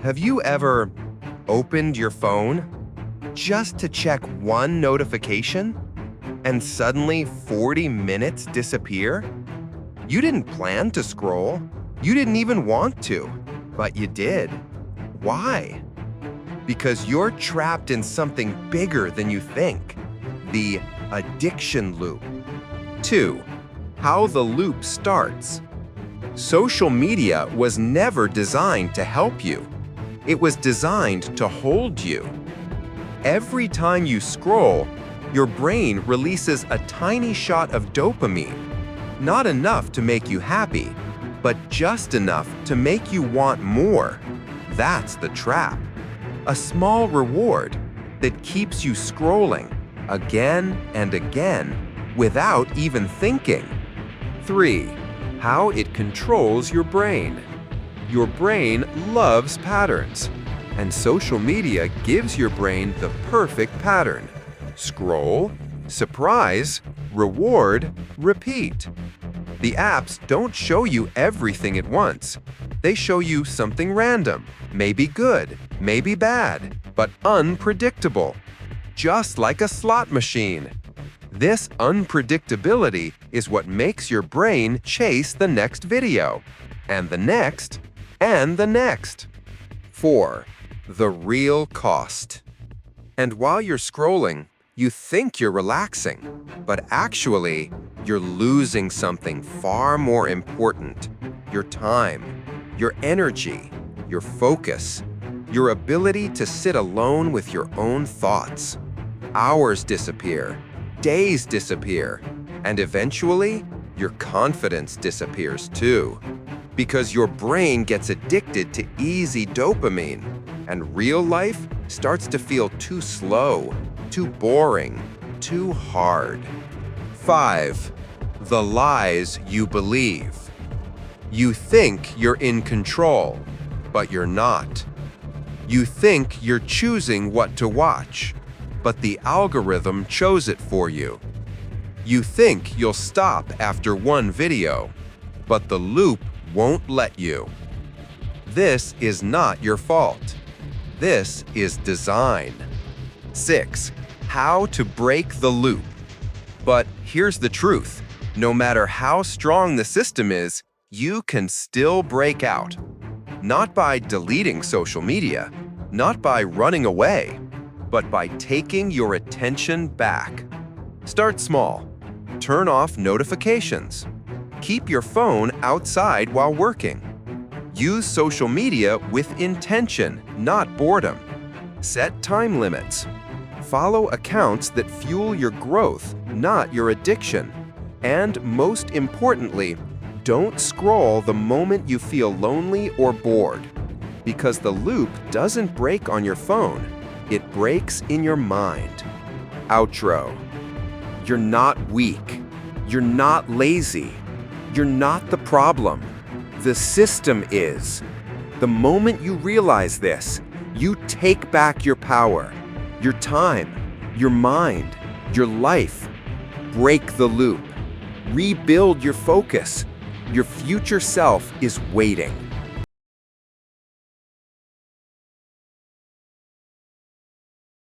Have you ever opened your phone just to check one notification and suddenly 40 minutes disappear? You didn't plan to scroll. You didn't even want to, but you did. Why? Because you're trapped in something bigger than you think. The addiction loop. 2. How the loop starts. Social media was never designed to help you. It was designed to hold you. Every time you scroll, your brain releases a tiny shot of dopamine. Not enough to make you happy, but just enough to make you want more. That's the trap. A small reward that keeps you scrolling again and again without even thinking. 3. How it controls your brain. Your brain loves patterns, and social media gives your brain the perfect pattern. Scroll, surprise, reward, repeat. The apps don't show you everything at once. They show you something random, maybe good, maybe bad, but unpredictable. Just like a slot machine. This unpredictability is what makes your brain chase the next video, and the next, and the next. 4. The real cost. And while you're scrolling, you think you're relaxing, but actually, you're losing something far more important. Your time, your energy, your focus, your ability to sit alone with your own thoughts. Hours disappear, days disappear, and eventually, your confidence disappears too. Because your brain gets addicted to easy dopamine, and real life starts to feel too slow, too boring, too hard. 5. The lies you believe. You think you're in control, but you're not. You think you're choosing what to watch, but the algorithm chose it for you. You think you'll stop after one video, but the loop won't let you. This is not your fault. This is design. 6. How to break the loop. But here's the truth. No matter how strong the system is, you can still break out. Not by deleting social media, not by running away, but by taking your attention back. Start small. Turn off notifications. Keep your phone outside while working. Use social media with intention, not boredom. Set time limits. Follow accounts that fuel your growth, not your addiction. And most importantly, don't scroll the moment you feel lonely or bored. Because the loop doesn't break on your phone, it breaks in your mind. Outro. You're not weak. You're not lazy. You're not the problem. The system is. The moment you realize this, you take back your power, your time, your mind, your life. Break the loop. Rebuild your focus. Your future self is waiting.